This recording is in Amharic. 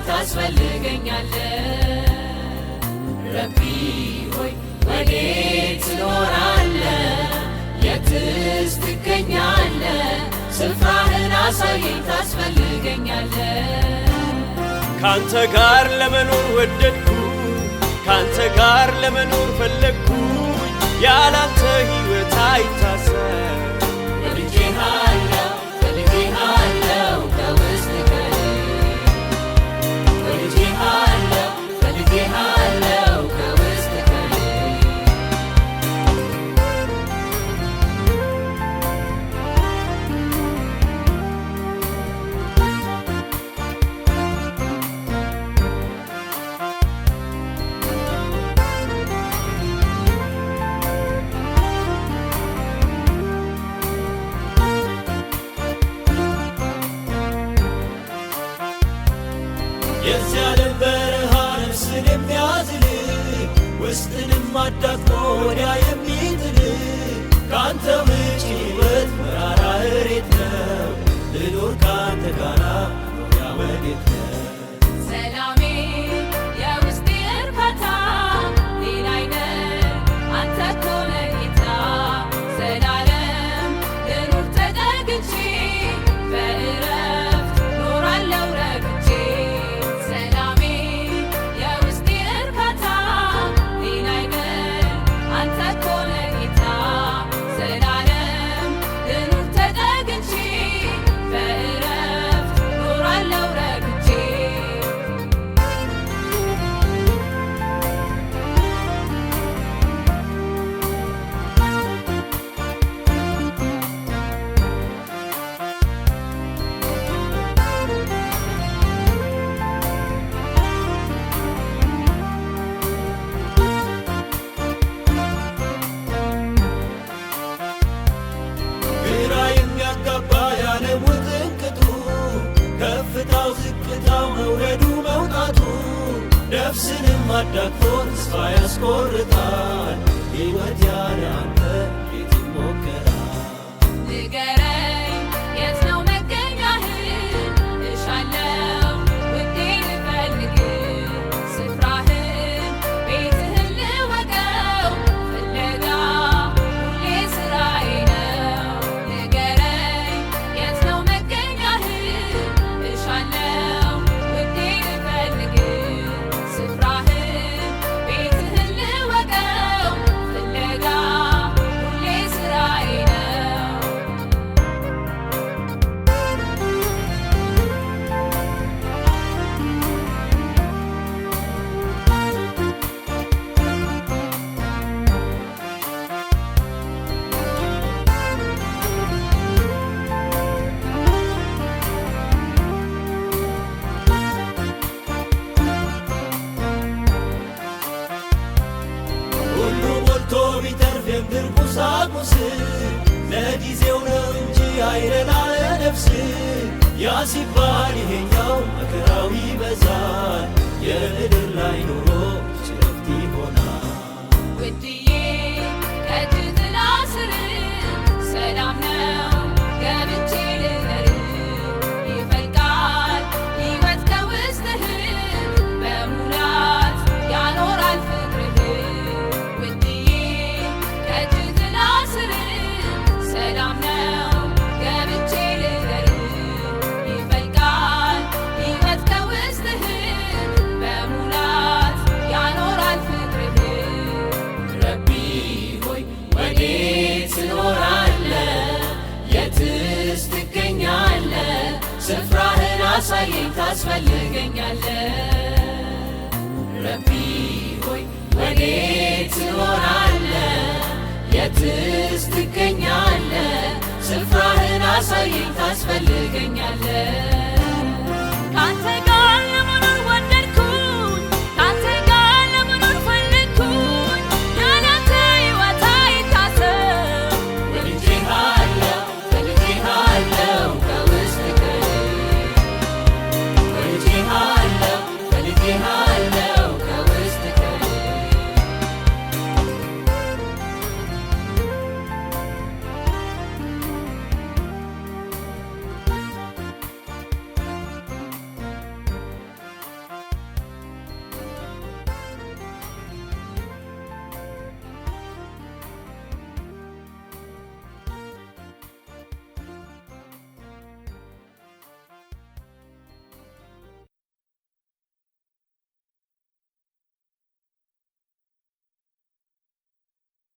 ታስፈልገኛለህ ረቢ ሆይ ወዴት ትኖራለህ የትስ ትገኛለህ ስፍራህን አሳየኝ ታስፈልገኛለህ ካንተ ጋር ለመኖር ወደድኩ ካንተ ጋር ለመኖር ፈለግኩ ያላንተ ሕይወት አይታሰብ ፈልጌሃለሁ ከውስጥ ፈልጌሃለሁ ከውስጥ የዚያ ዓለም በረሃ ነፍስን የሚያዝል ውስጥንም አዳክሞ ወዲያ የሚጥል ከአንተ ውጭ ሕይወት መራራ እሬት ነው ልኖር ከአንተ ጋራ ኖሪያ ወዴት ነው ሰላሜ የውስጤ እርካታ ሌላ አይነት አንተ እኮ ነህ ጌታ ዘላለም ልኑር ተጠግቼ በዕረፍት ኖራለሁ ረግቼ ሰላሜ የውስጤ እርካታ ሌላ አይነት አንተ እኮ ነህ ጌታ ዘላለም ልኑር ተጠግቼ በዕረፍት ኖራለሁ ረግቼ ግራ የሚያጋባ ያለሙ ጥንቅጡ ከፍታው ዝቅታው መውረዱ መውጣቱ ነፍስንም አዳክሞ ተስፋ ያስቆርጣል ሕይወት ያለ አንተ እንዴት ይሞከራል ንገረኝ የት ነው መገኛህ እሻለው ውዴ ልፈልግ ስፍራህን ቤትህን ልወቀው ፍለጋ ሁሌ ስራዬ ነው ንገረኝ የት ነው መገኛህ እሻለው ውዴ ልፈልግ ስፍራህን ቤትህን ልወቀው ፍለጋ ሁሌ ስራዬ ነው ሁሉ ሞልቶ ቢተርፍ የምድር ቁሳቁስ ለጊዜው ነው እንጂ አይደላ ለነፍስ ያ ሲባል ይሄኛው መከራው ይበዛል የምድር ላይ ኑሮ ጭረፍት ይሆናል ውድዬ ከእጅ ጥላ ስር ሰላም ነው ገብቼ ልደር ይፈልቃል ሕይወት ከውስጥህ በሙላት ያኖራል ፍቅርህ ውድዬ ከእጅ ጥላ ስር ሰላም ነው ገብቼ ልደር ይፈልቃል ሕይወት ከውስጥህ በሙላት ያኖራል ፍቅርህ ረቢ ሆይ ወዴት ትኖራለህ የትስ ትገኛለህ ስፍራህን አሳየኝ ታስፈልገኛለህ ረቢ ሆይ ወዴት ትኖራለህ የትስ ትገኛለህ ስፍራህን አሳየኝ ታስፈልገኛለህ